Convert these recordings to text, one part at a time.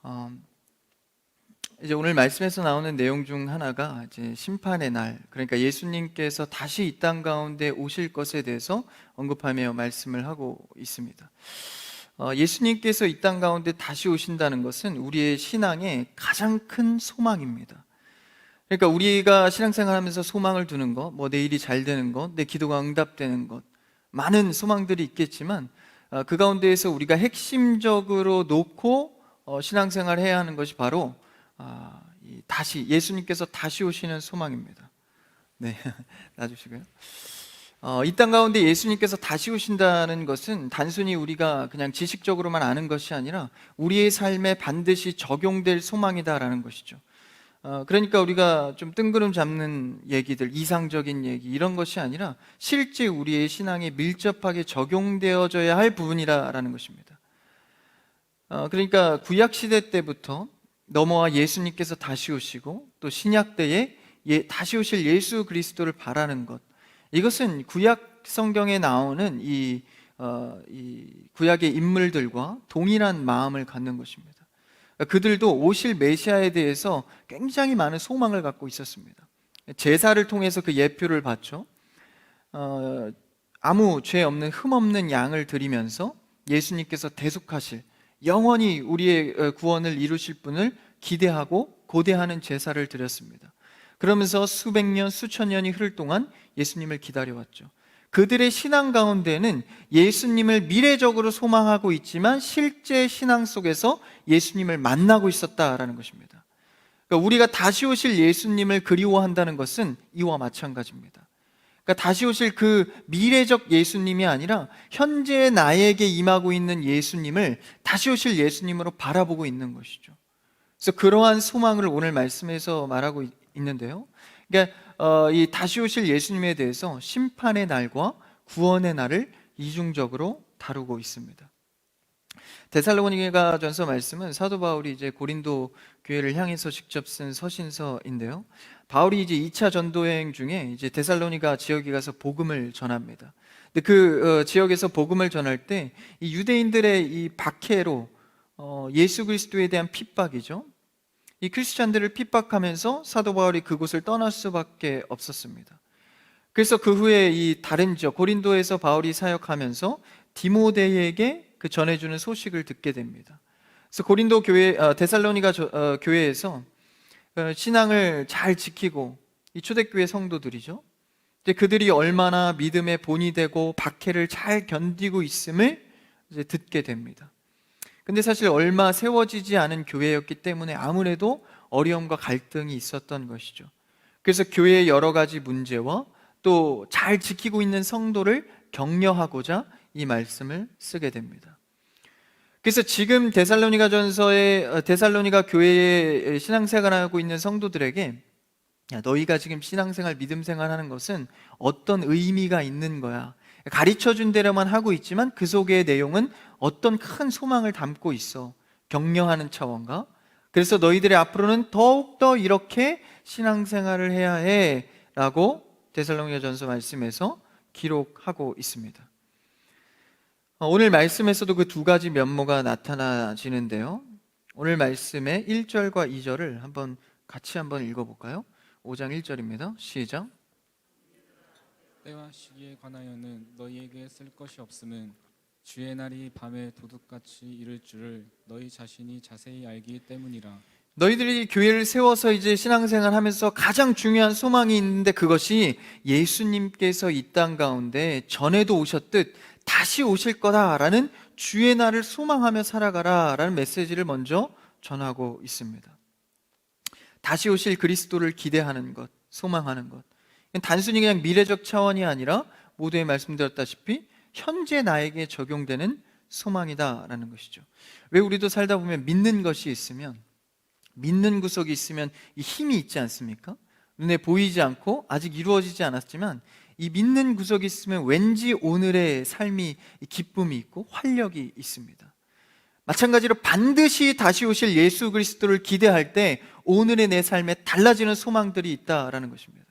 어, 이제 오늘 말씀에서 나오는 내용 중 하나가 이제 심판의 날, 그러니까 예수님께서 다시 이 땅 가운데 오실 것에 대해서 언급하며 말씀을 하고 있습니다. 예수님께서 이 땅 가운데 다시 오신다는 것은 우리의 신앙의 가장 큰 소망입니다. 그러니까 우리가 신앙생활하면서 소망을 두는 것, 뭐 내일이 잘 되는 것, 내 기도가 응답되는 것, 많은 소망들이 있겠지만 그 가운데에서 우리가 핵심적으로 놓고 신앙생활을 해야 하는 것이 바로 다시 예수님께서 다시 오시는 소망입니다. 네, 놔주시고요. 이 땅 가운데 예수님께서 다시 오신다는 것은 단순히 우리가 그냥 지식적으로만 아는 것이 아니라 우리의 삶에 반드시 적용될 소망이다라는 것이죠. 그러니까 우리가 좀 뜬구름 잡는 얘기들, 이상적인 얘기 이런 것이 아니라 실제 우리의 신앙에 밀접하게 적용되어져야 할 부분이라는 것입니다. 그러니까 구약 시대 때부터 넘어와 예수님께서 다시 오시고 또 신약 때에 다시 오실 예수 그리스도를 바라는 것, 이것은 구약 성경에 나오는 이 구약의 인물들과 동일한 마음을 갖는 것입니다. 그들도 오실 메시아에 대해서 굉장히 많은 소망을 갖고 있었습니다. 제사를 통해서 그 예표를 바쳐 아무 죄 없는 흠 없는 양을 드리면서 예수님께서 대속하실, 영원히 우리의 구원을 이루실 분을 기대하고 고대하는 제사를 드렸습니다. 그러면서 수백 년, 수천 년이 흐를 동안 예수님을 기다려왔죠. 그들의 신앙 가운데는 예수님을 미래적으로 소망하고 있지만 실제 신앙 속에서 예수님을 만나고 있었다라는 것입니다. 그러니까 우리가 다시 오실 예수님을 그리워한다는 것은 이와 마찬가지입니다. 그러니까 다시 오실 그 미래적 예수님이 아니라 현재 나에게 임하고 있는 예수님을 다시 오실 예수님으로 바라보고 있는 것이죠. 그래서 그러한 소망을 오늘 말씀에서 말하고 있는데요. 그러니까 이 다시 오실 예수님에 대해서 심판의 날과 구원의 날을 이중적으로 다루고 있습니다. 데살로니가전서 말씀은 사도 바울이 이제 고린도 교회를 향해서 직접 쓴 서신서인데요. 바울이 이제 2차 전도여행 중에 이제 데살로니가 지역에 가서 복음을 전합니다. 근데 그 지역에서 복음을 전할 때 이 유대인들의 이 박해로 예수 그리스도에 대한 핍박이죠. 이 크리스찬들을 핍박하면서 사도 바울이 그곳을 떠날 수밖에 없었습니다. 그래서 그 후에 이 다른 지역 고린도에서 바울이 사역하면서 디모데에게 그 전해주는 소식을 듣게 됩니다. 그래서 고린도 교회, 데살로니가 교회에서 신앙을 잘 지키고 이 초대교회 성도들이죠. 이제 그들이 얼마나 믿음의 본이 되고 박해를 잘 견디고 있음을 이제 듣게 됩니다. 근데 사실 얼마 세워지지 않은 교회였기 때문에 아무래도 어려움과 갈등이 있었던 것이죠. 그래서 교회의 여러 가지 문제와 또 잘 지키고 있는 성도를 격려하고자 이 말씀을 쓰게 됩니다. 그래서 지금 데살로니가 교회에 신앙생활하고 있는 성도들에게 너희가 지금 신앙생활, 믿음생활 하는 것은 어떤 의미가 있는 거야, 가르쳐준 대로만 하고 있지만 그 속의 내용은 어떤 큰 소망을 담고 있어, 격려하는 차원과. 그래서 너희들의 앞으로는 더욱더 이렇게 신앙생활을 해야 해 라고 데살로니가전서 말씀에서 기록하고 있습니다. 오늘 말씀에서도 그 두 가지 면모가 나타나지는데요. 오늘 말씀의 1절과 2절을 같이 한번 읽어볼까요? 5장 1절입니다. 시작. 때와 시기에 관하여는 너희에게 쓸 것이 없음은 주의 날이 밤에 도둑같이 이를 줄을 너희 자신이 자세히 알기 때문이라. 너희들이 교회를 세워서 이제 신앙생활 하면서 가장 중요한 소망이 있는데 그것이 예수님께서 이 땅 가운데 전에도 오셨듯 다시 오실 거다라는 주의 날을 소망하며 살아가라라는 메시지를 먼저 전하고 있습니다. 다시 오실 그리스도를 기대하는 것, 소망하는 것, 단순히 그냥 미래적 차원이 아니라 모두에 말씀드렸다시피 현재 나에게 적용되는 소망이다라는 것이죠. 왜 우리도 살다 보면 믿는 것이 있으면, 믿는 구석이 있으면 이 힘이 있지 않습니까? 눈에 보이지 않고 아직 이루어지지 않았지만 이 믿는 구석이 있으면 왠지 오늘의 삶이 기쁨이 있고 활력이 있습니다. 마찬가지로 반드시 다시 오실 예수 그리스도를 기대할 때 오늘의 내 삶에 달라지는 소망들이 있다라는 것입니다.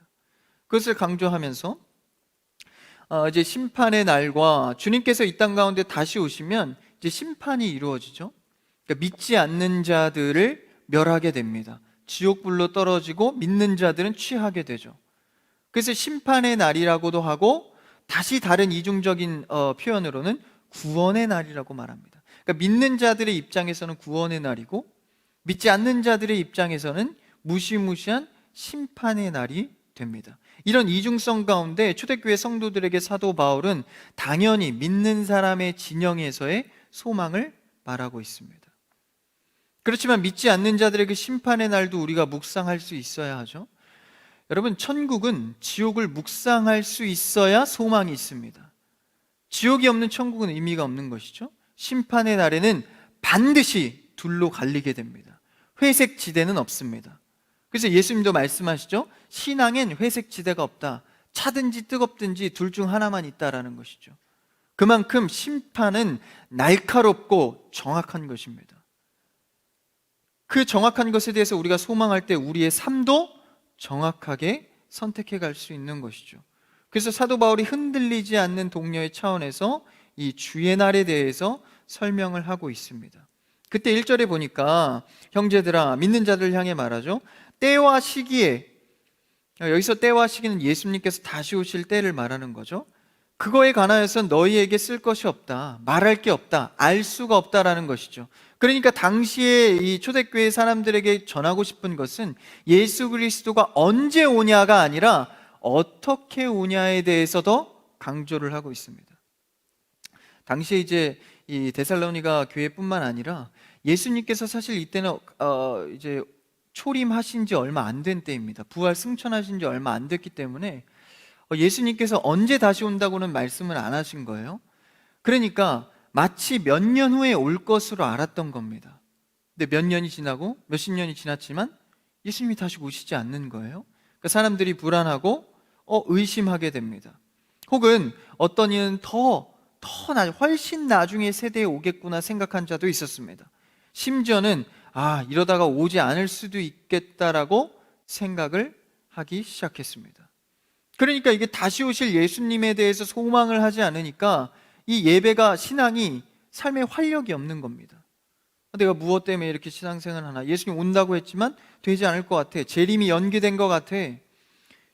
그것을 강조하면서 이제 심판의 날과 주님께서 이 땅 가운데 다시 오시면 이제 심판이 이루어지죠. 그러니까 믿지 않는 자들을 멸하게 됩니다. 지옥불로 떨어지고 믿는 자들은 취하게 되죠. 그래서 심판의 날이라고도 하고, 다시 다른 이중적인 표현으로는 구원의 날이라고 말합니다. 그러니까 믿는 자들의 입장에서는 구원의 날이고, 믿지 않는 자들의 입장에서는 무시무시한 심판의 날이 됩니다. 이런 이중성 가운데 초대교회 성도들에게 사도 바울은 당연히 믿는 사람의 진영에서의 소망을 말하고 있습니다. 그렇지만 믿지 않는 자들에게 심판의 날도 우리가 묵상할 수 있어야 하죠. 여러분, 천국은 지옥을 묵상할 수 있어야 소망이 있습니다. 지옥이 없는 천국은 의미가 없는 것이죠. 심판의 날에는 반드시 둘로 갈리게 됩니다. 회색 지대는 없습니다. 그래서 예수님도 말씀하시죠. 신앙엔 회색 지대가 없다. 차든지 뜨겁든지 둘 중 하나만 있다라는 것이죠. 그만큼 심판은 날카롭고 정확한 것입니다. 그 정확한 것에 대해서 우리가 소망할 때 우리의 삶도 정확하게 선택해 갈 수 있는 것이죠. 그래서 사도 바울이 흔들리지 않는 동료의 차원에서 이 주의 날에 대해서 설명을 하고 있습니다. 그때 1절에 보니까 형제들아, 믿는 자들 향해 말하죠. 때와 시기에, 여기서 때와 시기는 예수님께서 다시 오실 때를 말하는 거죠. 그거에 관하여서 너희에게 쓸 것이 없다, 말할 게 없다, 알 수가 없다라는 것이죠. 그러니까 당시에 이 초대교회 사람들에게 전하고 싶은 것은 예수 그리스도가 언제 오냐가 아니라 어떻게 오냐에 대해서 더 강조를 하고 있습니다. 당시에 이제 이 데살로니가 교회뿐만 아니라 예수님께서 사실 이때는 이제 초림하신 지 얼마 안 된 때입니다. 부활 승천하신 지 얼마 안 됐기 때문에 예수님께서 언제 다시 온다고는 말씀을 안 하신 거예요. 그러니까 마치 몇 년 후에 올 것으로 알았던 겁니다. 근데 몇 년이 지나고 몇십 년이 지났지만 예수님이 다시 오시지 않는 거예요. 그러니까 사람들이 불안하고 의심하게 됩니다. 혹은 어떤 이는 훨씬 나중에 세대에 오겠구나 생각한 자도 있었습니다. 심지어는 이러다가 오지 않을 수도 있겠다라고 생각을 하기 시작했습니다. 그러니까 이게 다시 오실 예수님에 대해서 소망을 하지 않으니까 이 예배가, 신앙이 삶에 활력이 없는 겁니다. 내가 무엇 때문에 이렇게 신앙생활을 하나? 예수님 온다고 했지만 되지 않을 것 같아. 재림이 연기된 것 같아.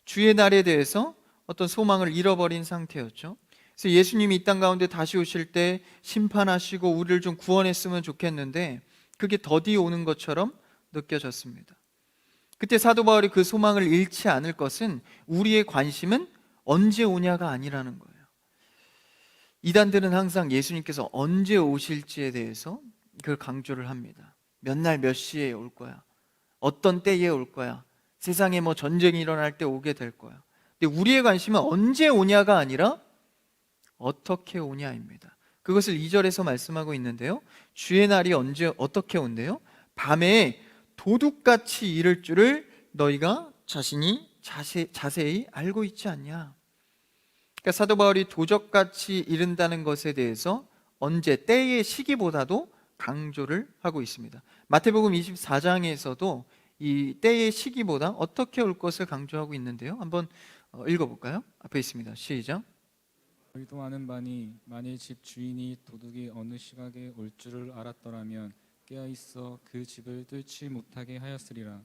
주의 날에 대해서 어떤 소망을 잃어버린 상태였죠. 그래서 예수님이 이 땅 가운데 다시 오실 때 심판하시고 우리를 좀 구원했으면 좋겠는데 그게 더디 오는 것처럼 느껴졌습니다. 그때 사도 바울이 그 소망을 잃지 않을 것은 우리의 관심은 언제 오냐가 아니라는 거예요. 이단들은 항상 예수님께서 언제 오실지에 대해서 그걸 강조를 합니다. 몇 날 몇 시에 올 거야, 어떤 때에 올 거야, 세상에 뭐 전쟁이 일어날 때 오게 될 거야. 근데 우리의 관심은 언제 오냐가 아니라 어떻게 오냐입니다. 그것을 2절에서 말씀하고 있는데요. 주의 날이 언제 어떻게 온대요? 밤에 도둑같이 이를 줄을 너희가 자세히 알고 있지 않냐. 그러니까 사도 바울이 도적같이 이른다는 것에 대해서 언제, 때의 시기보다도 강조를 하고 있습니다. 마태복음 24장에서도 이 때의 시기보다 어떻게 올 것을 강조하고 있는데요. 한번 읽어볼까요? 앞에 있습니다. 시작. 너희도 아는 바니 만일 집 주인이 도둑이 어느 시각에 올 줄을 알았더라면 깨어 있어 그 집을 뚫지 못하게 하였으리라.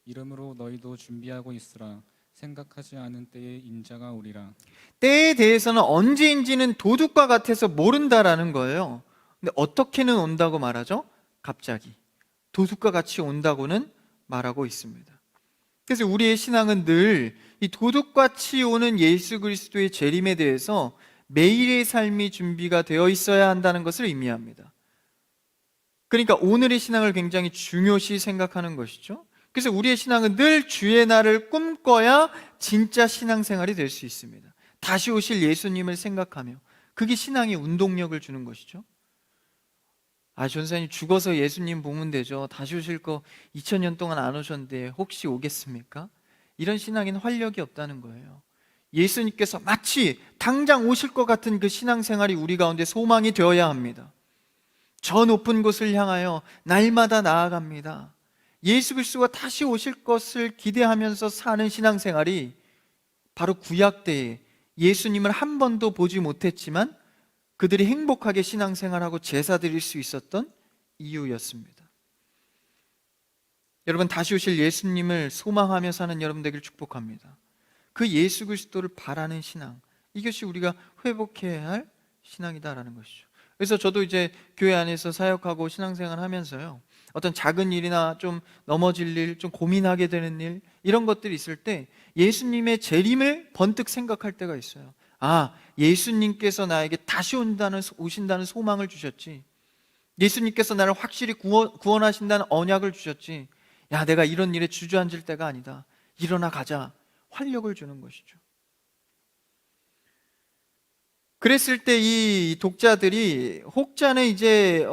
이러므로 너희도 준비하고 있으라. 생각하지 않은 때에 인자가 오리라. 때에 대해서는 언제인지는 도둑과 같아서 모른다라는 거예요. 근데 어떻게는 온다고 말하죠? 갑자기 도둑과 같이 온다고는 말하고 있습니다. 그래서 우리의 신앙은 늘 이 도둑같이 오는 예수 그리스도의 재림에 대해서 매일의 삶이 준비가 되어 있어야 한다는 것을 의미합니다. 그러니까 오늘의 신앙을 굉장히 중요시 생각하는 것이죠. 그래서 우리의 신앙은 늘 주의 날을 꿈꿔야 진짜 신앙생활이 될 수 있습니다. 다시 오실 예수님을 생각하며, 그게 신앙의 운동력을 주는 것이죠. 전사님 죽어서 예수님 보면 되죠. 다시 오실 거 2000년 동안 안 오셨는데 혹시 오겠습니까? 이런 신앙에는 활력이 없다는 거예요. 예수님께서 마치 당장 오실 것 같은 그 신앙생활이 우리 가운데 소망이 되어야 합니다. 저 높은 곳을 향하여 날마다 나아갑니다. 예수 그리스도가 다시 오실 것을 기대하면서 사는 신앙생활이 바로 구약 때에 예수님을 한 번도 보지 못했지만 그들이 행복하게 신앙생활하고 제사 드릴 수 있었던 이유였습니다. 여러분, 다시 오실 예수님을 소망하며 사는 여러분 되기를 축복합니다. 그 예수 그리스도를 바라는 신앙, 이것이 우리가 회복해야 할 신앙이다라는 것이죠. 그래서 저도 이제 교회 안에서 사역하고 신앙생활 하면서요, 어떤 작은 일이나 좀 넘어질 일, 좀 고민하게 되는 일, 이런 것들이 있을 때 예수님의 재림을 번뜩 생각할 때가 있어요. 아, 예수님께서 나에게 다시 오신다는 소망을 주셨지. 예수님께서 나를 확실히 구원하신다는 언약을 주셨지. 야, 내가 이런 일에 주저앉을 때가 아니다. 일어나 가자. 활력을 주는 것이죠. 그랬을 때 이 독자들이 혹자는 이제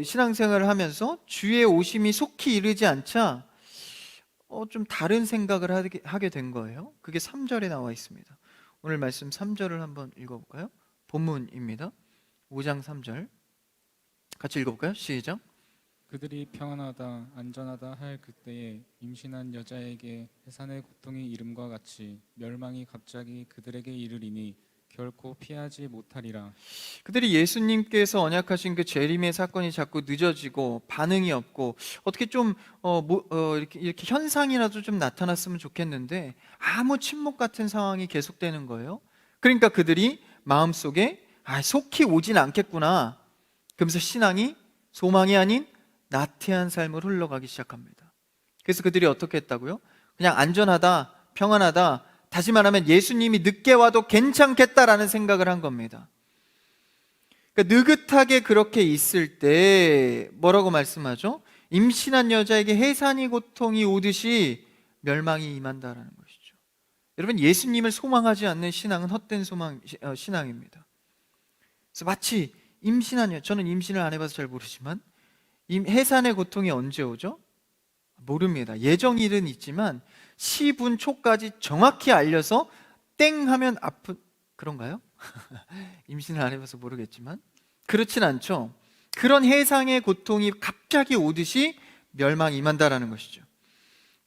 신앙생활을 하면서 주의 오심이 속히 이르지 않자 좀 다른 생각을 하게 된 거예요. 그게 3절에 나와 있습니다. 오늘 말씀 3절을 한번 읽어볼까요? 본문입니다. 5장 3절 같이 읽어볼까요? 시작. 그들이 평안하다 안전하다 할 그때에 임신한 여자에게 해산의 고통이 이름과 같이 멸망이 갑자기 그들에게 이르리니 결코 피하지 못하리라. 그들이 예수님께서 언약하신 그 재림의 사건이 자꾸 늦어지고 반응이 없고 어떻게 좀 이렇게 현상이라도 좀 나타났으면 좋겠는데 아무 침묵 같은 상황이 계속되는 거예요. 그러니까 그들이 마음속에 속히 오진 않겠구나. 그러면서 신앙이 소망이 아닌 나태한 삶을 흘러가기 시작합니다. 그래서 그들이 어떻게 했다고요? 그냥 안전하다, 평안하다, 다시 말하면 예수님이 늦게 와도 괜찮겠다라는 생각을 한 겁니다. 그러니까 느긋하게 그렇게 있을 때 뭐라고 말씀하죠? 임신한 여자에게 해산이 고통이 오듯이 멸망이 임한다라는 것이죠. 여러분, 예수님을 소망하지 않는 신앙은 헛된 신앙입니다. 그래서 마치 임신한 여자, 저는 임신을 안 해봐서 잘 모르지만 해산의 고통이 언제 오죠? 모릅니다. 예정일은 있지만 시분 초까지 정확히 알려서 땡 하면 아픈, 그런가요? 임신을 안 해봐서 모르겠지만 그렇진 않죠. 그런 해상의 고통이 갑자기 오듯이 멸망이 임한다라는 것이죠.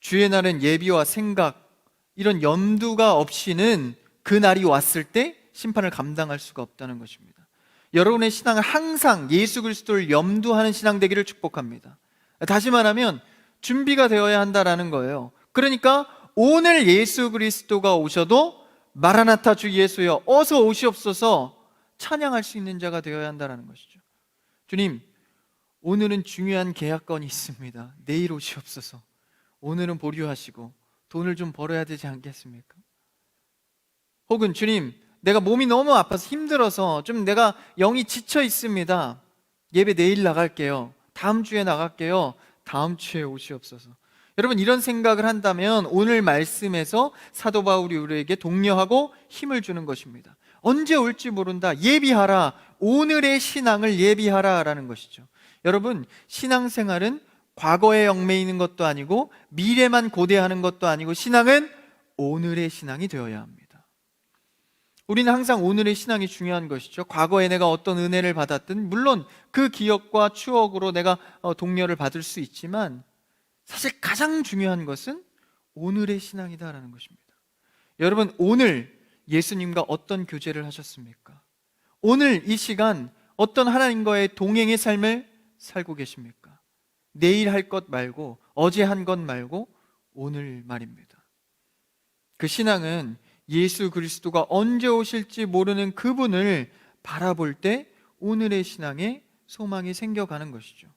주의 날은 예비와 생각, 이런 염두가 없이는 그 날이 왔을 때 심판을 감당할 수가 없다는 것입니다. 여러분의 신앙은 항상 예수 그리스도를 염두하는 신앙 되기를 축복합니다. 다시 말하면 준비가 되어야 한다라는 거예요. 그러니까 오늘 예수 그리스도가 오셔도 마라나타 주 예수여 어서 오시옵소서 찬양할 수 있는 자가 되어야 한다라는 것이죠. 주님, 오늘은 중요한 계약건이 있습니다. 내일 오시옵소서. 오늘은 보류하시고 돈을 좀 벌어야 되지 않겠습니까? 혹은 주님, 내가 몸이 너무 아파서 힘들어서 좀 내가 영이 지쳐 있습니다. 예배 내일 나갈게요. 다음 주에 나갈게요. 다음 주에 오시옵소서. 여러분, 이런 생각을 한다면 오늘 말씀에서 사도 바울이 우리에게 독려하고 힘을 주는 것입니다. 언제 올지 모른다. 예비하라. 오늘의 신앙을 예비하라 라는 것이죠. 여러분, 신앙생활은 과거에 얽매이는 것도 아니고 미래만 고대하는 것도 아니고 신앙은 오늘의 신앙이 되어야 합니다. 우리는 항상 오늘의 신앙이 중요한 것이죠. 과거에 내가 어떤 은혜를 받았든 물론 그 기억과 추억으로 내가 독려를 받을 수 있지만 사실 가장 중요한 것은 오늘의 신앙이다라는 것입니다. 여러분, 오늘 예수님과 어떤 교제를 하셨습니까? 오늘 이 시간 어떤 하나님과의 동행의 삶을 살고 계십니까? 내일 할 것 말고 어제 한 것 말고 오늘 말입니다. 그 신앙은 예수 그리스도가 언제 오실지 모르는 그분을 바라볼 때 오늘의 신앙에 소망이 생겨가는 것이죠.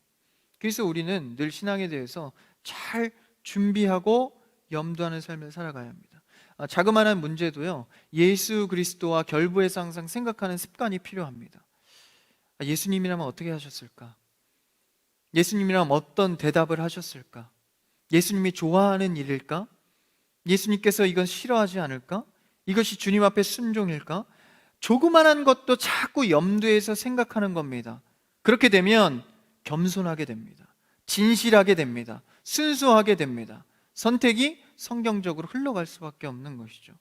그래서 우리는 늘 신앙에 대해서 잘 준비하고 염두하는 삶을 살아가야 합니다. 자그마한 문제도요, 예수 그리스도와 결부해서 항상 생각하는 습관이 필요합니다. 예수님이라면 어떻게 하셨을까? 예수님이라면 어떤 대답을 하셨을까? 예수님이 좋아하는 일일까? 예수님께서 이건 싫어하지 않을까? 이것이 주님 앞에 순종일까? 조그만한 것도 자꾸 염두에서 생각하는 겁니다. 그렇게 되면 겸손하게 됩니다. 진실하게 됩니다. 순수하게 됩니다. 선택이 성경적으로 흘러갈 수밖에 없는 것이죠.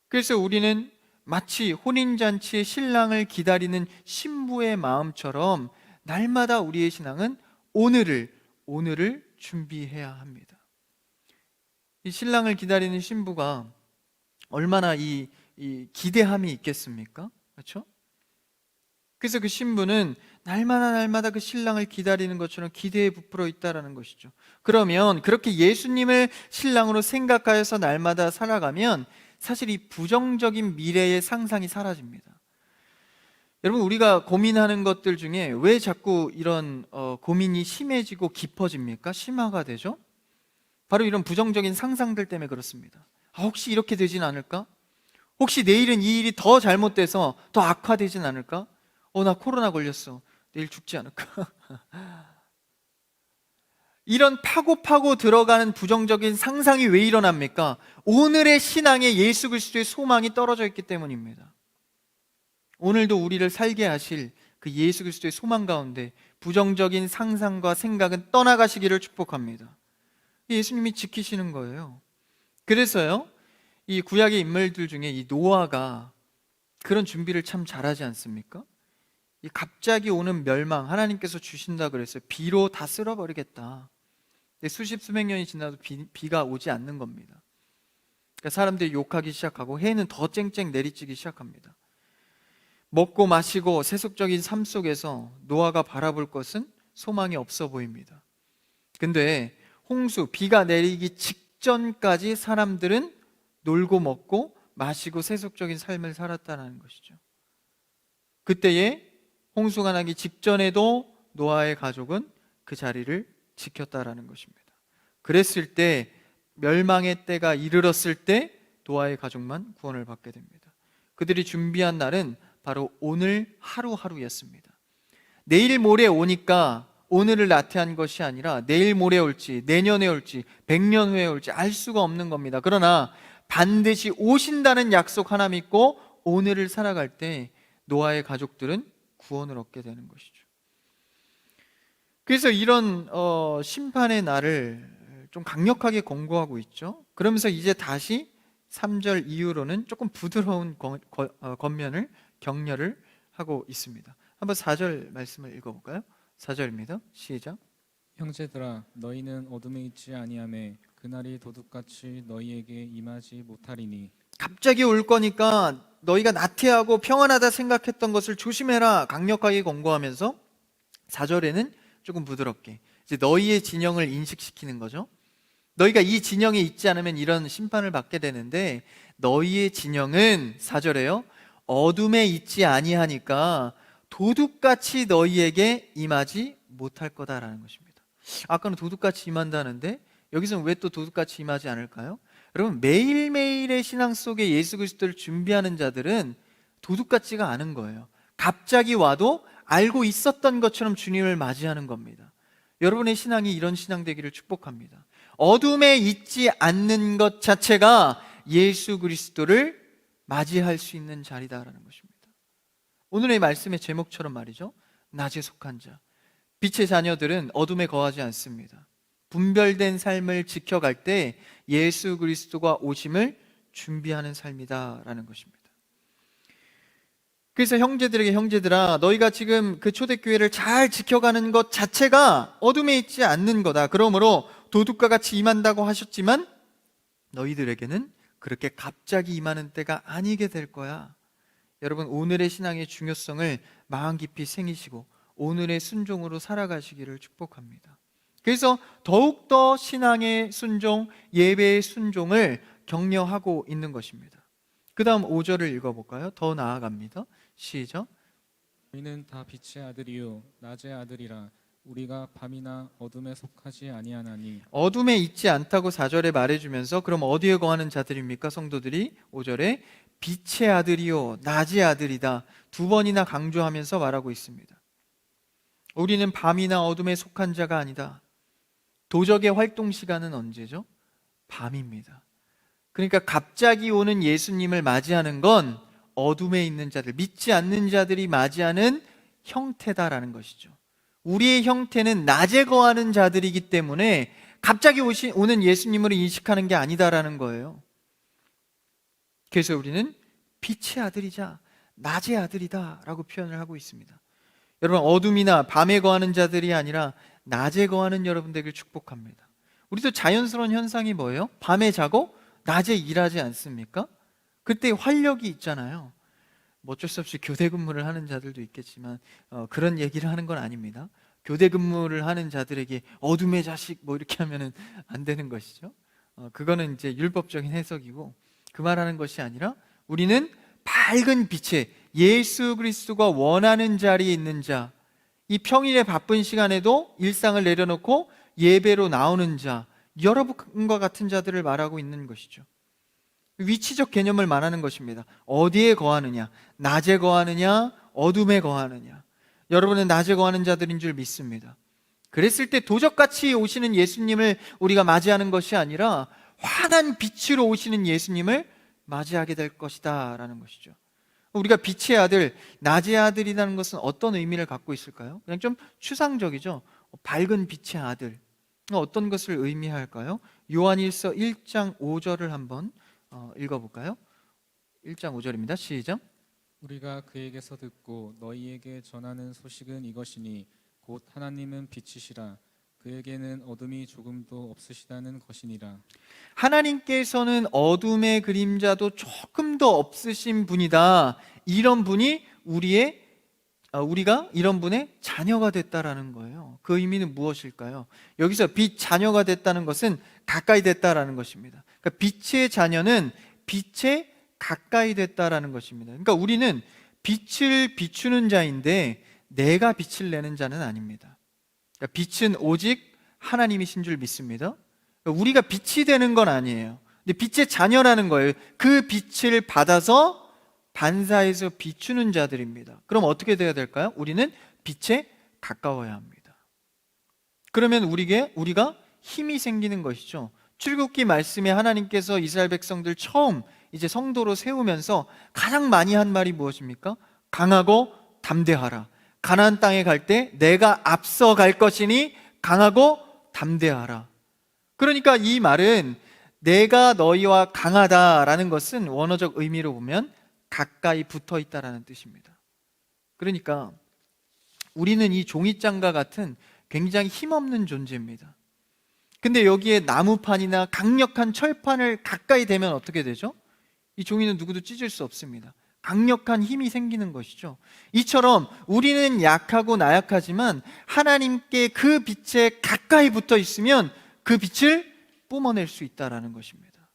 그래서 우리는 마치 혼인잔치의 신랑을 기다리는 신부의 마음처럼 날마다 우리의 신앙은 오늘을 준비해야 합니다. 이 신랑을 기다리는 신부가 얼마나 이 기대함이 있겠습니까? 그렇죠? 그래서 그 신부는 날마다 날마다 그 신랑을 기다리는 것처럼 기대에 부풀어 있다라는 것이죠. 그러면 그렇게 예수님을 신랑으로 생각하여서 날마다 살아가면 사실 이 부정적인 미래의 상상이 사라집니다. 여러분, 우리가 고민하는 것들 중에 왜 자꾸 이런 고민이 심해지고 깊어집니까? 심화가 되죠? 바로 이런 부정적인 상상들 때문에 그렇습니다. 혹시 이렇게 되진 않을까? 혹시 내일은 이 일이 더 잘못돼서 더 악화되진 않을까? 나 코로나 걸렸어. 내일 죽지 않을까? 이런 파고 들어가는 부정적인 상상이 왜 일어납니까? 오늘의 신앙에 예수 그리스도의 소망이 떨어져 있기 때문입니다. 오늘도 우리를 살게 하실 그 예수 그리스도의 소망 가운데 부정적인 상상과 생각은 떠나가시기를 축복합니다. 예수님이 지키시는 거예요. 그래서요, 이 구약의 인물들 중에 이 노아가 그런 준비를 참 잘하지 않습니까? 이 갑자기 오는 멸망, 하나님께서 주신다 그랬어요. 비로 다 쓸어버리겠다. 근데 수백 년이 지나도 비가 오지 않는 겁니다. 그러니까 사람들이 욕하기 시작하고 해는 더 쨍쨍 내리쬐기 시작합니다. 먹고 마시고 세속적인 삶 속에서 노아가 바라볼 것은 소망이 없어 보입니다. 근데 홍수, 비가 내리기 직전까지 사람들은 놀고 먹고 마시고 세속적인 삶을 살았다는 것이죠. 그때에 홍수가 나기 직전에도 노아의 가족은 그 자리를 지켰다라는 것입니다. 그랬을 때, 멸망의 때가 이르렀을 때 노아의 가족만 구원을 받게 됩니다. 그들이 준비한 날은 바로 오늘 하루하루였습니다. 내일 모레 오니까 오늘을 나태한 것이 아니라 내일 모레 올지, 내년에 올지, 100년 후에 올지 알 수가 없는 겁니다. 그러나 반드시 오신다는 약속 하나 믿고 오늘을 살아갈 때 노아의 가족들은 구원을 얻게 되는 것이죠. 그래서 이런 심판의 날을 좀 강력하게 권고하고 있죠. 그러면서 이제 다시 3절 이후로는 조금 부드러운 겉면을 격려를 하고 있습니다. 한번 4절 말씀을 읽어볼까요? 4절입니다. 시작. 형제들아 너희는 어둠에 있지 아니하매 그날이 도둑같이 너희에게 임하지 못하리니. 갑자기 올 거니까 너희가 나태하고 평안하다 생각했던 것을 조심해라 강력하게 권고하면서 4절에는 조금 부드럽게 이제 너희의 진영을 인식시키는 거죠. 너희가 이 진영에 있지 않으면 이런 심판을 받게 되는데 너희의 진영은 4절에요 어둠에 있지 아니하니까 도둑같이 너희에게 임하지 못할 거다라는 것입니다. 아까는 도둑같이 임한다는데 여기서는 왜 또 도둑같이 임하지 않을까요? 여러분, 매일매일의 신앙 속에 예수 그리스도를 준비하는 자들은 도둑 같지가 않은 거예요. 갑자기 와도 알고 있었던 것처럼 주님을 맞이하는 겁니다. 여러분의 신앙이 이런 신앙 되기를 축복합니다. 어둠에 있지 않는 것 자체가 예수 그리스도를 맞이할 수 있는 자리다라는 것입니다. 오늘의 말씀의 제목처럼 말이죠. 낮에 속한 자. 빛의 자녀들은 어둠에 거하지 않습니다. 분별된 삶을 지켜갈 때 예수 그리스도가 오심을 준비하는 삶이다라는 것입니다. 그래서 형제들에게 형제들아 너희가 지금 그 초대교회를 잘 지켜가는 것 자체가 어둠에 있지 않는 거다. 그러므로 도둑과 같이 임한다고 하셨지만 너희들에게는 그렇게 갑자기 임하는 때가 아니게 될 거야. 여러분, 오늘의 신앙의 중요성을 마음 깊이 새기시고 오늘의 순종으로 살아가시기를 축복합니다. 그래서 더욱더 신앙의 순종, 예배의 순종을 격려하고 있는 것입니다. 그 다음 5절을 읽어볼까요? 더 나아갑니다. 시작. 우리는 다 빛의 아들이요 낮의 아들이라 우리가 밤이나 어둠에 속하지 아니하나니. 어둠에 있지 않다고 4절에 말해주면서 그럼 어디에 거하는 자들입니까? 성도들이 5절에 빛의 아들이요 낮의 아들이다 두 번이나 강조하면서 말하고 있습니다. 우리는 밤이나 어둠에 속한 자가 아니다. 도적의 활동 시간은 언제죠? 밤입니다. 그러니까 갑자기 오는 예수님을 맞이하는 건 어둠에 있는 자들, 믿지 않는 자들이 맞이하는 형태다라는 것이죠. 우리의 형태는 낮에 거하는 자들이기 때문에 갑자기 오는 예수님을 인식하는 게 아니다라는 거예요. 그래서 우리는 빛의 아들이자 낮의 아들이다 라고 표현을 하고 있습니다. 여러분, 어둠이나 밤에 거하는 자들이 아니라 낮에 거하는 여러분들에게 축복합니다. 우리도 자연스러운 현상이 뭐예요? 밤에 자고 낮에 일하지 않습니까? 그때 활력이 있잖아요. 뭐 어쩔 수 없이 교대 근무를 하는 자들도 있겠지만 그런 얘기를 하는 건 아닙니다. 교대 근무를 하는 자들에게 어둠의 자식 뭐 이렇게 하면은 안 되는 것이죠. 그거는 이제 율법적인 해석이고, 그 말하는 것이 아니라 우리는 밝은 빛에 예수 그리스도가 원하는 자리에 있는 자, 이 평일에 바쁜 시간에도 일상을 내려놓고 예배로 나오는 자, 여러분과 같은 자들을 말하고 있는 것이죠. 위치적 개념을 말하는 것입니다. 어디에 거하느냐, 낮에 거하느냐, 어둠에 거하느냐. 여러분은 낮에 거하는 자들인 줄 믿습니다. 그랬을 때 도적같이 오시는 예수님을 우리가 맞이하는 것이 아니라 환한 빛으로 오시는 예수님을 맞이하게 될 것이다 라는 것이죠. 우리가 빛의 아들, 낮의 아들이라는 것은 어떤 의미를 갖고 있을까요? 그냥 좀 추상적이죠. 밝은 빛의 아들, 어떤 것을 의미할까요? 요한일서 1장 5절을 한번 읽어볼까요? 1장 5절입니다. 시작. 우리가 그에게서 듣고 너희에게 전하는 소식은 이것이니 곧 하나님은 빛이시라 그에게는 어둠이 조금도 없으시다는 것이니라. 하나님께서는 어둠의 그림자도 조금도 없으신 분이다. 이런 분이 우리가 이런 분의 자녀가 됐다라는 거예요. 그 의미는 무엇일까요? 여기서 빛 자녀가 됐다는 것은 가까이 됐다라는 것입니다. 그러니까 빛의 자녀는 빛에 가까이 됐다라는 것입니다. 그러니까 우리는 빛을 비추는 자인데 내가 빛을 내는 자는 아닙니다. 그러니까 빛은 오직 하나님이신 줄 믿습니다. 그러니까 우리가 빛이 되는 건 아니에요. 근데 빛의 자녀라는 거예요. 그 빛을 받아서 반사해서 비추는 자들입니다. 그럼 어떻게 돼야 될까요? 우리는 빛에 가까워야 합니다. 그러면 우리가 힘이 생기는 것이죠. 출애굽기 말씀에 하나님께서 이스라엘 백성들 처음 이제 성도로 세우면서 가장 많이 한 말이 무엇입니까? 강하고 담대하라. 가나안 땅에 갈 때 내가 앞서 갈 것이니 강하고 담대하라. 그러니까 이 말은 내가 너희와 강하다라는 것은 원어적 의미로 보면 가까이 붙어 있다라는 뜻입니다. 그러니까 우리는 이 종이장과 같은 굉장히 힘없는 존재입니다. 근데 여기에 나무판이나 강력한 철판을 가까이 대면 어떻게 되죠? 이 종이는 누구도 찢을 수 없습니다. 강력한 힘이 생기는 것이죠. 이처럼 우리는 약하고 나약하지만 하나님께 그 빛에 가까이 붙어 있으면 그 빛을 뿜어낼 수 있다라는 것입니다.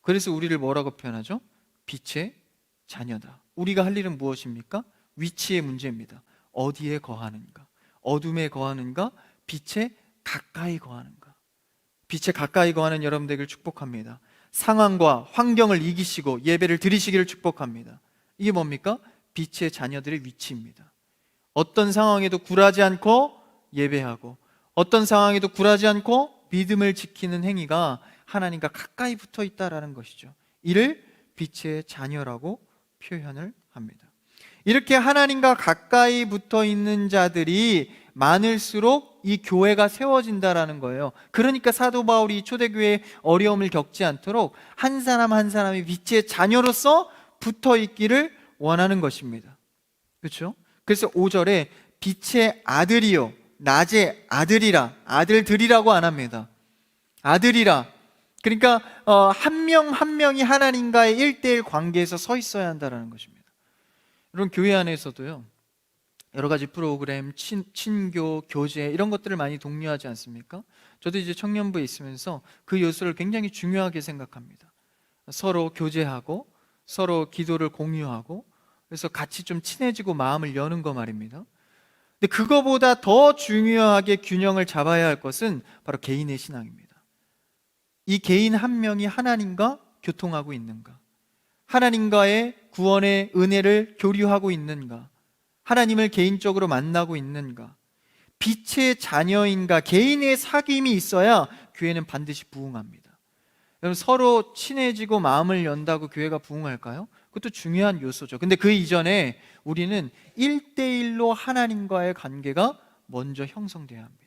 그래서 우리를 뭐라고 표현하죠? 빛의 자녀다. 우리가 할 일은 무엇입니까? 위치의 문제입니다. 어디에 거하는가? 어둠에 거하는가? 빛에 가까이 거하는가? 빛에 가까이 거하는 여러분 되기를 축복합니다. 상황과 환경을 이기시고 예배를 드리시기를 축복합니다. 이게 뭡니까? 빛의 자녀들의 위치입니다. 어떤 상황에도 굴하지 않고 예배하고, 어떤 상황에도 굴하지 않고 믿음을 지키는 행위가 하나님과 가까이 붙어 있다라는 것이죠. 이를 빛의 자녀라고 표현을 합니다. 이렇게 하나님과 가까이 붙어 있는 자들이 많을수록 이 교회가 세워진다라는 거예요. 그러니까 사도 바울이 초대교회의 어려움을 겪지 않도록 한 사람 한 사람이 빛의 자녀로서 붙어 있기를 원하는 것입니다. 그렇죠? 그래서 5절에 빛의 아들이요 낮의 아들이라, 아들들이라고 안 합니다. 아들이라. 그러니까 한 명 한 명이 하나님과의 1:1 관계에서 서 있어야 한다는 것입니다. 여러분, 교회 안에서도요 여러 가지 프로그램, 친교, 교제 이런 것들을 많이 독려하지 않습니까? 저도 이제 청년부에 있으면서 그 요소를 굉장히 중요하게 생각합니다. 서로 교제하고 서로 기도를 공유하고, 그래서 같이 좀 친해지고 마음을 여는 거 말입니다. 근데 그거보다 더 중요하게 균형을 잡아야 할 것은 바로 개인의 신앙입니다. 이 개인 한 명이 하나님과 교통하고 있는가? 하나님과의 구원의 은혜를 교류하고 있는가? 하나님을 개인적으로 만나고 있는가? 빛의 자녀인가? 개인의 사귐이 있어야 교회는 반드시 부흥합니다. 여러분, 서로 친해지고 마음을 연다고 교회가 부흥할까요? 그것도 중요한 요소죠. 근데 그 이전에 우리는 1:1로 하나님과의 관계가 먼저 형성돼야 합니다.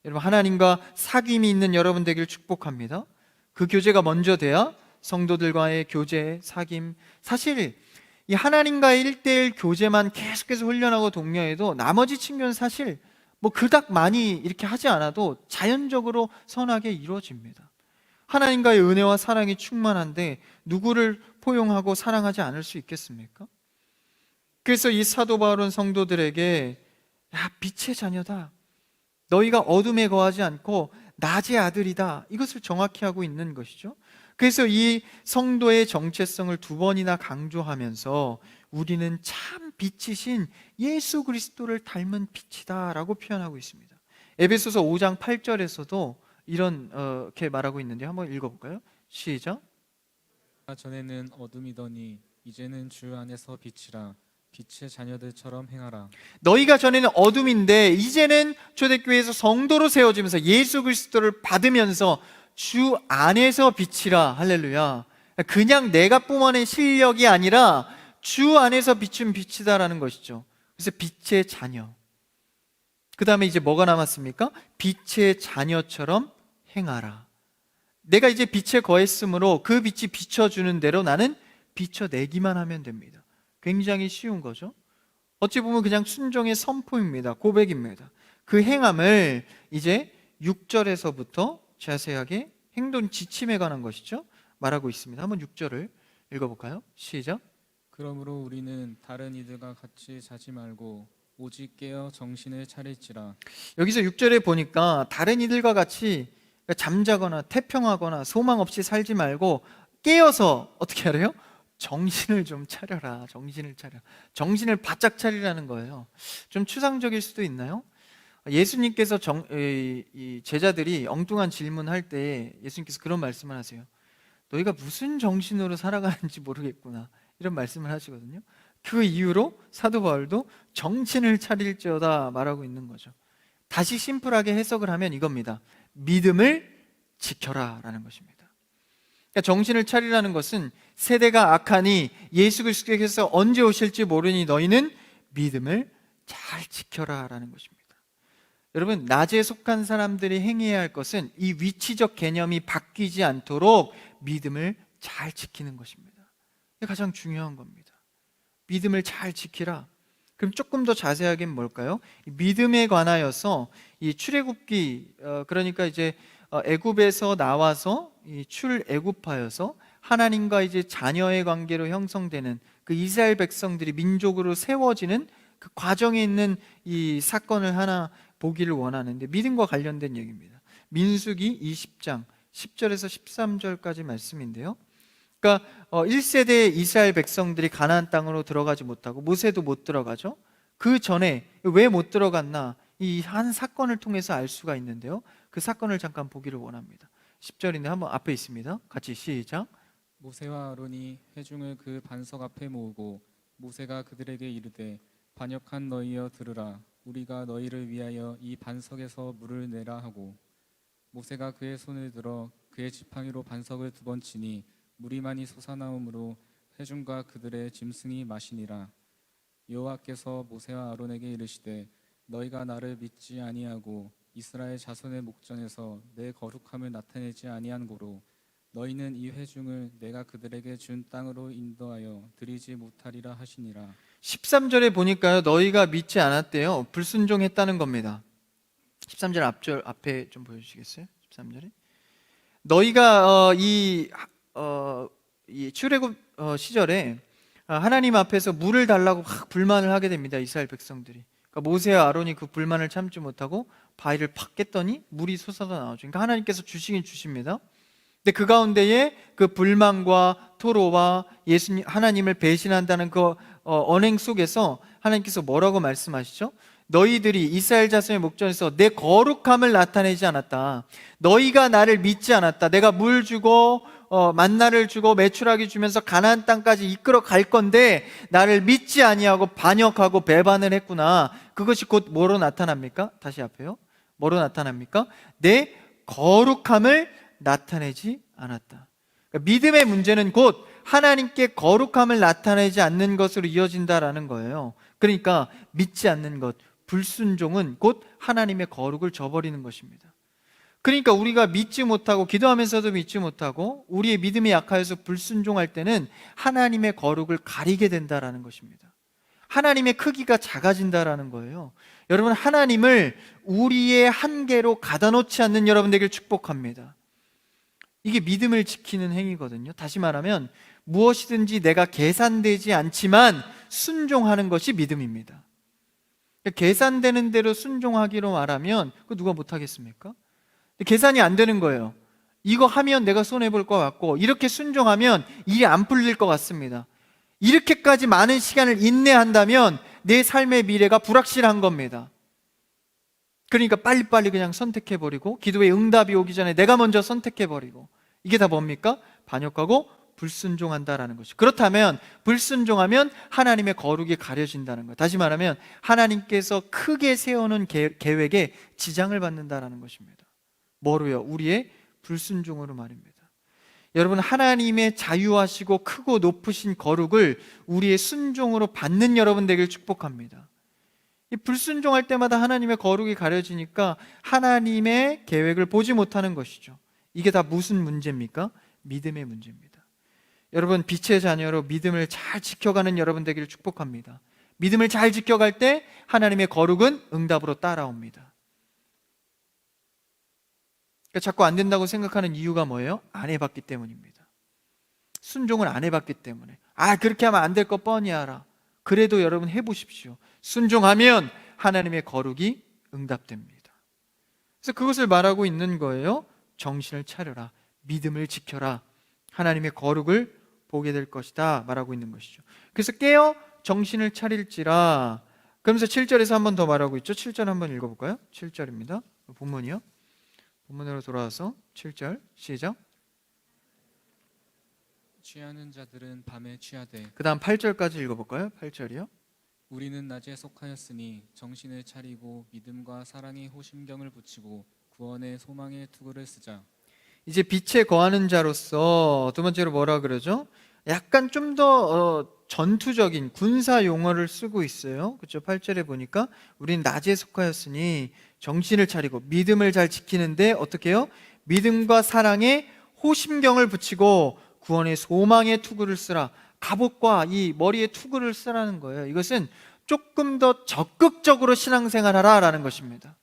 여러분, 하나님과 사귐이 있는 여러분 되기를 축복합니다. 그 교제가 먼저 돼야 성도들과의 교제, 사귐, 사실 이 하나님과의 1:1 교제만 계속해서 훈련하고 독려해도 나머지 측면은 사실 뭐 그닥 많이 이렇게 하지 않아도 자연적으로 선하게 이루어집니다. 하나님과의 은혜와 사랑이 충만한데 누구를 포용하고 사랑하지 않을 수 있겠습니까? 그래서 이 사도 바울은 성도들에게 야, 빛의 자녀다. 너희가 어둠에 거하지 않고 낮의 아들이다. 이것을 정확히 하고 있는 것이죠. 그래서 이 성도의 정체성을 두 번이나 강조하면서 우리는 참 빛이신 예수 그리스도를 닮은 빛이다 라고 표현하고 있습니다. 에베소서 5장 8절에서도 이렇게 말하고 있는데 한번 읽어볼까요? 시작. 전에는 어둠이더니 이제는 주 안에서 빛이라. 빛의 자녀들처럼 행하라. 너희가 전에는 어둠인데 이제는 초대교회에서 성도로 세워지면서 예수 그리스도를 받으면서 주 안에서 빛이라. 할렐루야. 그냥 내가 뿜어낸 실력이 아니라 주 안에서 비춘 빛이다라는 것이죠. 그래서 빛의 자녀. 그 다음에 이제 뭐가 남았습니까? 빛의 자녀처럼 행하라. 내가 이제 빛에 거했으므로 그 빛이 비춰주는 대로 나는 비춰내기만 하면 됩니다. 굉장히 쉬운 거죠. 어찌 보면 그냥 순종의 선포입니다. 고백입니다. 그 행함을 이제 6절에서부터 자세하게 행동 지침에 관한 것이죠. 말하고 있습니다. 한번 6절을 읽어볼까요? 시작. 그러므로 우리는 다른 이들과 같이 자지 말고 오직 깨어 정신을 차릴지라. 여기서 6절에 보니까 다른 이들과 같이 잠자거나 태평하거나 소망 없이 살지 말고 깨어서 어떻게 하래요? 정신을 좀 차려라. 정신을 차려. 정신을 바짝 차리라는 거예요. 좀 추상적일 수도 있나요? 예수님께서 이 제자들이 엉뚱한 질문할 때 예수님께서 그런 말씀을 하세요. 너희가 무슨 정신으로 살아가는지 모르겠구나. 이런 말씀을 하시거든요. 그 이유로 사도 바울도 정신을 차릴지어다 말하고 있는 거죠. 다시 심플하게 해석을 하면 이겁니다. 믿음을 지켜라 라는 것입니다. 그러니까 정신을 차리라는 것은 세대가 악하니 예수 그리스도께서 언제 오실지 모르니 너희는 믿음을 잘 지켜라 라는 것입니다. 여러분, 낮에 속한 사람들이 행해야 할 것은 이 위치적 개념이 바뀌지 않도록 믿음을 잘 지키는 것입니다. 이게 가장 중요한 겁니다. 믿음을 잘 지키라. 그럼 조금 더 자세하게 뭘까요? 믿음에 관하여서 이 출애굽기, 그러니까 이제 애굽에서 나와서 이 출애굽하여서 하나님과 이제 자녀의 관계로 형성되는 그 이스라엘 백성들이 민족으로 세워지는 그 과정에 있는 이 사건을 하나 보기를 원하는데 믿음과 관련된 얘기입니다. 민수기 20장 10절에서 13절까지 말씀인데요. 그러니까 1세대 이스라엘 백성들이 가나안 땅으로 들어가지 못하고 모세도 못 들어가죠. 그 전에 왜 못 들어갔나 이 한 사건을 통해서 알 수가 있는데요. 그 사건을 잠깐 보기를 원합니다. 10절인데 한번 앞에 있습니다. 같이 시작. 모세와 아론이 회중을 그 반석 앞에 모으고 모세가 그들에게 이르되 반역한 너희여 들으라. 우리가 너희를 위하여 이 반석에서 물을 내라 하고 모세가 그의 손을 들어 그의 지팡이로 반석을 2번 치니 물이 많이 솟아나오므로 회중과 그들의 짐승이 마시니라. 여호와께서 모세와 아론에게 이르시되 너희가 나를 믿지 아니하고 이스라엘 자손의 목전에서 내 거룩함을 나타내지 아니한 고로 너희는 이 회중을 내가 그들에게 준 땅으로 인도하여 들이지 못하리라 하시니라. 13절에 보니까요, 너희가 믿지 않았대요. 불순종했다는 겁니다. 13절 앞에 좀 보여주시겠어요? 13절에 너희가 이 출애굽 시절에 하나님 앞에서 물을 달라고 막 불만을 하게 됩니다. 이스라엘 백성들이. 그러니까 모세와 아론이 그 불만을 참지 못하고 바위를 팍 깼더니 물이 솟아서 나오죠. 그러니까 하나님께서 주시긴 주십니다. 근데 그 가운데에 그 불만과 토로와 예수님 하나님을 배신한다는 그 언행 속에서 하나님께서 뭐라고 말씀하시죠? 너희들이 이스라엘 자손의 목전에서 내 거룩함을 나타내지 않았다. 너희가 나를 믿지 않았다. 내가 물 주고 만나를 주고 메추라기 주면서 가나안 땅까지 이끌어 갈 건데 나를 믿지 아니하고 반역하고 배반을 했구나. 그것이 곧 뭐로 나타납니까? 다시 앞에요. 뭐로 나타납니까? 내 거룩함을 나타내지 않았다. 그러니까 믿음의 문제는 곧 하나님께 거룩함을 나타내지 않는 것으로 이어진다라는 거예요. 그러니까 믿지 않는 것, 불순종은 곧 하나님의 거룩을 저버리는 것입니다. 그러니까 우리가 믿지 못하고 기도하면서도 믿지 못하고 우리의 믿음이 약하여서 불순종할 때는 하나님의 거룩을 가리게 된다라는 것입니다. 하나님의 크기가 작아진다라는 거예요. 여러분, 하나님을 우리의 한계로 가다 놓지 않는 여러분 되길 축복합니다. 이게 믿음을 지키는 행위거든요. 다시 말하면 무엇이든지 내가 계산되지 않지만 순종하는 것이 믿음입니다. 계산되는 대로 순종하기로 말하면 그거 누가 못하겠습니까? 계산이 안 되는 거예요. 이거 하면 내가 손해볼 것 같고, 이렇게 순종하면 일이 안 풀릴 것 같습니다. 이렇게까지 많은 시간을 인내한다면 내 삶의 미래가 불확실한 겁니다. 그러니까 빨리빨리 그냥 선택해버리고, 기도에 응답이 오기 전에 내가 먼저 선택해버리고, 이게 다 뭡니까? 반역하고 불순종한다라는 것이. 그렇다면 불순종하면 하나님의 거룩이 가려진다는 것. 다시 말하면 하나님께서 크게 세워놓은 계획에 지장을 받는다라는 것입니다. 뭐로요? 우리의 불순종으로 말입니다. 여러분, 하나님의 자유하시고 크고 높으신 거룩을 우리의 순종으로 받는 여러분 되길 축복합니다. 이 불순종할 때마다 하나님의 거룩이 가려지니까 하나님의 계획을 보지 못하는 것이죠. 이게 다 무슨 문제입니까? 믿음의 문제입니다. 여러분, 빛의 자녀로 믿음을 잘 지켜가는 여러분 되기를 축복합니다. 믿음을 잘 지켜갈 때 하나님의 거룩은 응답으로 따라옵니다. 그러니까 자꾸 안 된다고 생각하는 이유가 뭐예요? 안 해봤기 때문입니다. 순종을 안 해봤기 때문에. 그렇게 하면 안 될 거 뻔히 알아. 그래도 여러분 해보십시오. 순종하면 하나님의 거룩이 응답됩니다. 그래서 그것을 말하고 있는 거예요. 정신을 차려라. 믿음을 지켜라. 하나님의 거룩을 보게 될 것이다 말하고 있는 것이죠. 그래서 깨어 정신을 차릴지라. 그러면서 7절에서 한 번 더 말하고 있죠. 7절 한번 읽어볼까요? 7절입니다. 본문이요. 본문으로 돌아와서 7절 시작. 취하는 자들은 밤에 취하되. 그 다음 8절까지 읽어볼까요? 8절이요. 우리는 낮에 속하였으니 정신을 차리고 믿음과 사랑의 호심경을 붙이고 구원의 소망의 투구를 쓰자. 이제 빛에 거하는 자로서 두 번째로 뭐라 그러죠? 약간 좀 더 전투적인 군사 용어를 쓰고 있어요. 그렇죠? 8절에 보니까 우리는 낮에 속하였으니 정신을 차리고 믿음을 잘 지키는데 어떻게 해요? 믿음과 사랑의 호심경을 붙이고 구원의 소망의 투구를 쓰라. 갑옷과 이 머리에 투구를 쓰라는 거예요. 이것은 조금 더 적극적으로 신앙생활하라 라는 것입니다.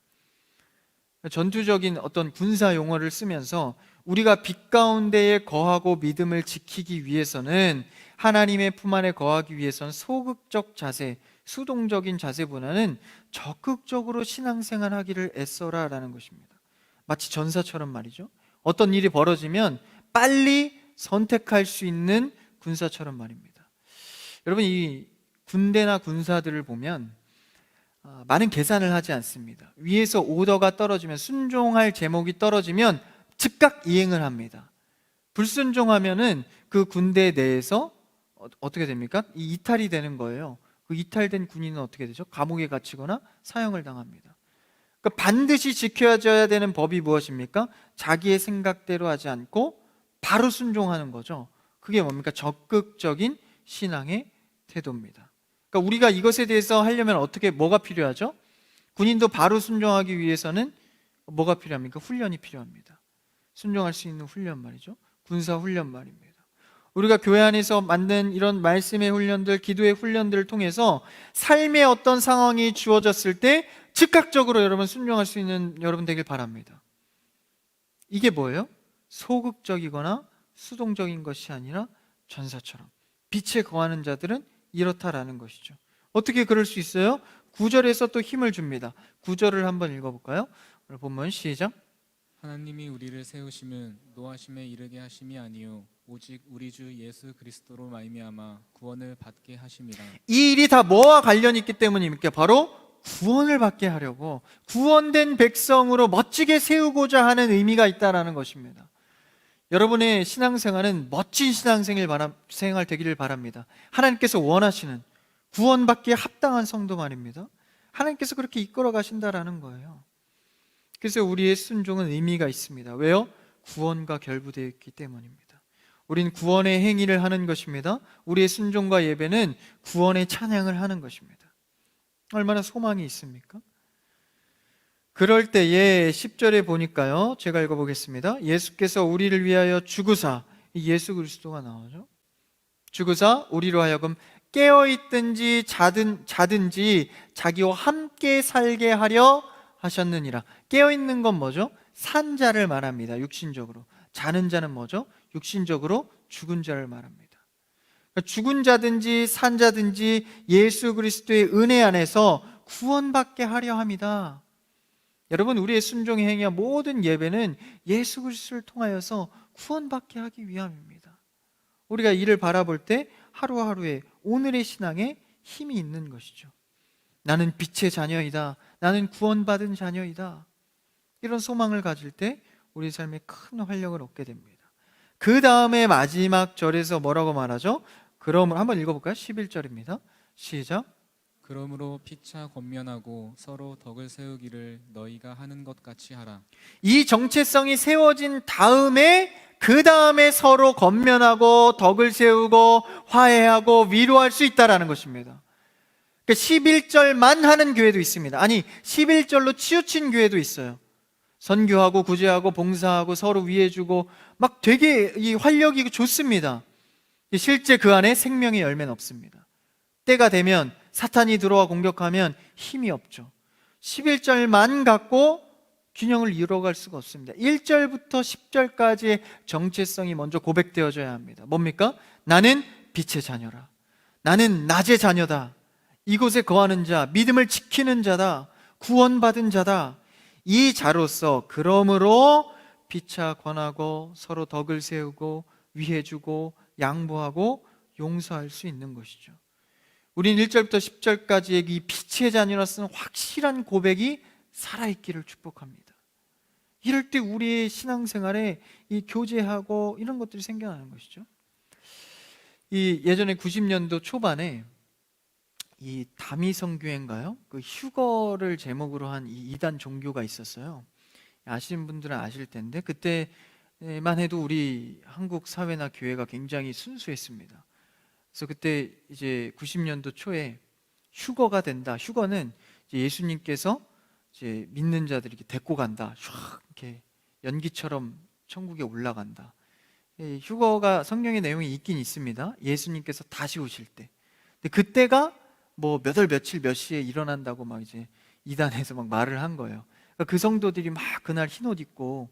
전투적인 어떤 군사 용어를 쓰면서 우리가 빛 가운데에 거하고 믿음을 지키기 위해서는, 하나님의 품 안에 거하기 위해서는 소극적 자세, 수동적인 자세보다는 적극적으로 신앙생활하기를 애써라 라는 것입니다. 마치 전사처럼 말이죠. 어떤 일이 벌어지면 빨리 선택할 수 있는 군사처럼 말입니다. 여러분, 이 군대나 군사들을 보면 많은 계산을 하지 않습니다. 위에서 오더가 떨어지면, 순종할 제목이 떨어지면 즉각 이행을 합니다. 불순종하면은 그 군대 내에서 어떻게 됩니까? 이탈이 되는 거예요. 그 이탈된 군인은 어떻게 되죠? 감옥에 갇히거나 사형을 당합니다. 그러니까 반드시 지켜져야 되는 법이 무엇입니까? 자기의 생각대로 하지 않고 바로 순종하는 거죠. 그게 뭡니까? 적극적인 신앙의 태도입니다. 그러니까 우리가 이것에 대해서 하려면 뭐가 필요하죠? 군인도 바로 순종하기 위해서는 뭐가 필요합니까? 훈련이 필요합니다. 순종할 수 있는 훈련 말이죠. 군사 훈련 말입니다. 우리가 교회 안에서 만든 이런 말씀의 훈련들, 기도의 훈련들을 통해서 삶의 어떤 상황이 주어졌을 때 즉각적으로 여러분 순종할 수 있는 여러분 되길 바랍니다. 이게 뭐예요? 소극적이거나 수동적인 것이 아니라 전사처럼 빛에 거하는 자들은 이렇다라는 것이죠. 어떻게 그럴 수 있어요? 9절에서 또 힘을 줍니다. 9절을 한번 읽어볼까요? 오늘 본문 시작. 하나님이 우리를 세우심은 노하심에 이르게 하심이 아니요 오직 우리 주 예수 그리스도로 말미암아 구원을 받게 하심이라. 이 일이 다 뭐와 관련이 있기 때문입니까? 바로 구원을 받게 하려고, 구원된 백성으로 멋지게 세우고자 하는 의미가 있다는 것입니다. 여러분의 신앙생활은 멋진 신앙생활 되기를 바랍니다. 하나님께서 원하시는 구원받기에 합당한 성도 말입니다. 하나님께서 그렇게 이끌어 가신다라는 거예요. 그래서 우리의 순종은 의미가 있습니다. 왜요? 구원과 결부되어 있기 때문입니다. 우린 구원의 행위를 하는 것입니다. 우리의 순종과 예배는 구원의 찬양을 하는 것입니다. 얼마나 소망이 있습니까? 그럴 때에 10절에 보니까요, 제가 읽어보겠습니다. 예수께서 우리를 위하여 죽으사, 예수 그리스도가 나오죠. 죽으사 우리로 하여금 깨어있든지 자든지 자기와 함께 살게 하려 하셨느니라. 깨어있는 건 뭐죠? 산자를 말합니다. 육신적으로. 자는 자는 뭐죠? 육신적으로 죽은 자를 말합니다. 그러니까 죽은 자든지 산 자든지 예수 그리스도의 은혜 안에서 구원받게 하려 합니다. 여러분, 우리의 순종의 행위와 모든 예배는 예수 그리스도를 통하여서 구원받게 하기 위함입니다. 우리가 이를 바라볼 때 하루하루의 오늘의 신앙에 힘이 있는 것이죠. 나는 빛의 자녀이다. 나는 구원받은 자녀이다. 이런 소망을 가질 때 우리 삶에 큰 활력을 얻게 됩니다. 그 다음에 마지막 절에서 뭐라고 말하죠? 그러므로 한번 읽어볼까요? 11절입니다. 시작. 그러므로 피차 권면하고 서로 덕을 세우기를 너희가 하는 것 같이 하라. 이 정체성이 세워진 다음에 그 다음에 서로 권면하고 덕을 세우고 화해하고 위로할 수 있다라는 것입니다. 그러니까 11절만 하는 교회도 있습니다. 아니, 11절로 치우친 교회도 있어요. 선교하고 구제하고 봉사하고 서로 위해주고 막 되게 이 활력이 좋습니다. 실제 그 안에 생명의 열매는 없습니다. 때가 되면 사탄이 들어와 공격하면 힘이 없죠. 11절만 갖고 균형을 이뤄갈 수가 없습니다. 1절부터 10절까지의 정체성이 먼저 고백되어져야 합니다. 뭡니까? 나는 빛의 자녀라. 나는 낮의 자녀다. 이곳에 거하는 자, 믿음을 지키는 자다. 구원받은 자다. 이 자로서 그러므로 피차 권하고 서로 덕을 세우고 위해주고 양보하고 용서할 수 있는 것이죠. 우린 1절부터 10절까지의 이 빛의 자녀라 쓰는 확실한 고백이 살아있기를 축복합니다. 이럴 때 우리의 신앙생활에 이 교제하고 이런 것들이 생겨나는 것이죠. 이 예전에 90년도 초반에 이 다미성교회인가요? 그 휴거를 제목으로 한 이 이단 종교가 있었어요. 아시는 분들은 아실 텐데 그때만 해도 우리 한국 사회나 교회가 굉장히 순수했습니다. 그래서 그때 이제 90년도 초에 휴거가 된다. 휴거는 이제 예수님께서 이제 믿는 자들이 이렇게 데리고 간다. 쫙 이렇게 연기처럼 천국에 올라간다. 휴거가 성경의 내용이 있긴 있습니다. 예수님께서 다시 오실 때. 근데 그때가 뭐 몇 월 며칠 몇 시에 일어난다고 막 이제 이단에서 막 말을 한 거예요. 그러니까 그 성도들이 막 그날 흰 옷 입고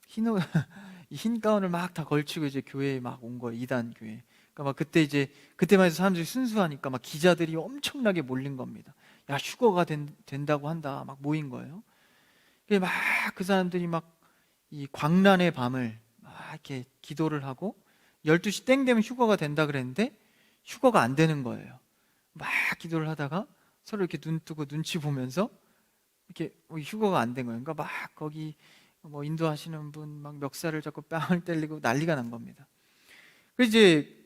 흰 가운을 막 다 걸치고 이제 교회에 막 온 거예요. 이단 교회. 그러니까 막 그때만 해도 사람들이 순수하니까 막 기자들이 엄청나게 몰린 겁니다. 야, 휴거가 된다고 한다. 막 모인 거예요. 막 그 사람들이 막 이 광란의 밤을 막 이렇게 기도를 하고 12시 땡 되면 휴거가 된다 그랬는데 휴거가 안 되는 거예요. 막 기도를 하다가 서로 이렇게 눈 뜨고 눈치 보면서 이렇게 휴거가 안 된 거예요. 그러니까 막 거기 뭐 인도하시는 분 막 멱살을 잡고 뺨을 때리고 난리가 난 겁니다. 그래서 이제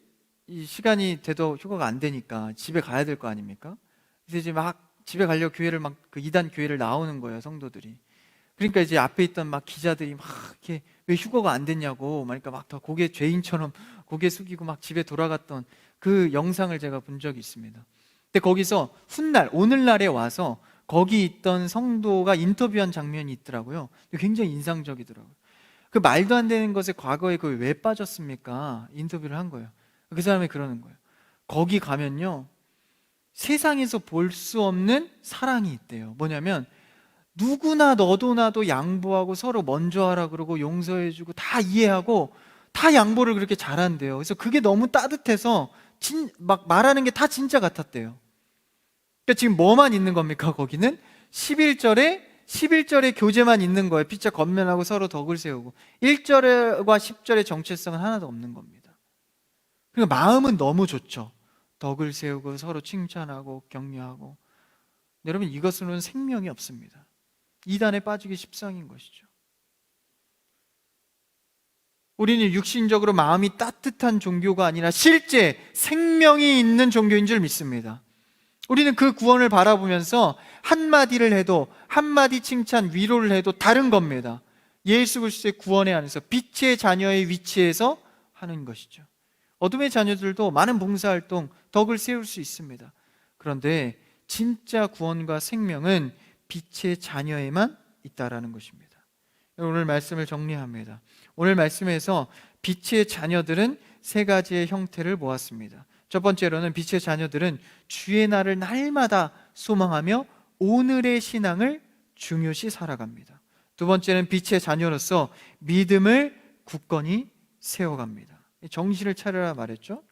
이 시간이 돼도 휴거가 안 되니까 집에 가야 될 거 아닙니까? 그래서 이제 막 집에 가려고 교회를 막 그 이단 교회를 나오는 거예요, 성도들이. 그러니까 이제 앞에 있던 막 기자들이 막 이렇게 왜 휴거가 안 됐냐고, 그러니까 막 더 고개 죄인처럼 고개 숙이고 막 집에 돌아갔던 그 영상을 제가 본 적이 있습니다. 근데 거기서 훗날 오늘날에 와서 거기 있던 성도가 인터뷰한 장면이 있더라고요. 굉장히 인상적이더라고요. 그 말도 안 되는 것에 과거에 그 왜 빠졌습니까? 인터뷰를 한 거예요. 그 사람이 그러는 거예요. 거기 가면요, 세상에서 볼 수 없는 사랑이 있대요. 뭐냐면 누구나 너도 나도 양보하고 서로 먼저 하라 그러고 용서해주고 다 이해하고 다 양보를 그렇게 잘한대요. 그래서 그게 너무 따뜻해서 막 말하는 게 다 진짜 같았대요. 그러니까 지금 뭐만 있는 겁니까? 거기는 11절에 교제만 있는 거예요. 피차 권면하고 서로 덕을 세우고 1절과 10절의 정체성은 하나도 없는 겁니다. 그러니까 마음은 너무 좋죠. 덕을 세우고 서로 칭찬하고 격려하고. 여러분, 이것으로는 생명이 없습니다. 이단에 빠지기 십상인 것이죠. 우리는 육신적으로 마음이 따뜻한 종교가 아니라 실제 생명이 있는 종교인 줄 믿습니다. 우리는 그 구원을 바라보면서 한마디를 해도, 한마디 칭찬, 위로를 해도 다른 겁니다. 예수 그리스도의 구원에 안에서 빛의 자녀의 위치에서 하는 것이죠. 어둠의 자녀들도 많은 봉사활동, 덕을 세울 수 있습니다. 그런데 진짜 구원과 생명은 빛의 자녀에만 있다라는 것입니다. 오늘 말씀을 정리합니다. 오늘 말씀에서 빛의 자녀들은 세 가지의 형태를 모았습니다. 첫 번째로는 빛의 자녀들은 주의 날을 날마다 소망하며 오늘의 신앙을 중요시 살아갑니다. 두 번째는 빛의 자녀로서 믿음을 굳건히 세워갑니다. 정신을 차려라 말했죠.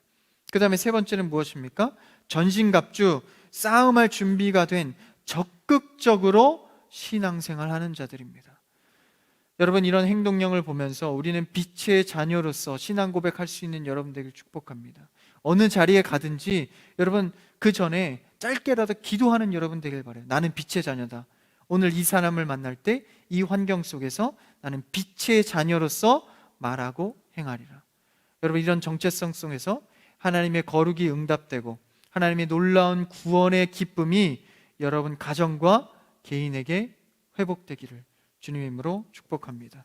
그 다음에 세 번째는 무엇입니까? 전신갑주, 싸움할 준비가 된 적극적으로 신앙생활하는 자들입니다. 여러분, 이런 행동력을 보면서 우리는 빛의 자녀로서 신앙 고백할 수 있는 여러분들을 축복합니다. 어느 자리에 가든지 여러분 그 전에 짧게라도 기도하는 여러분 되길 바라요. 나는 빛의 자녀다. 오늘 이 사람을 만날 때 이 환경 속에서 나는 빛의 자녀로서 말하고 행하리라. 여러분, 이런 정체성 속에서 하나님의 거룩이 응답되고 하나님의 놀라운 구원의 기쁨이 여러분 가정과 개인에게 회복되기를 주님의 이름으로 축복합니다.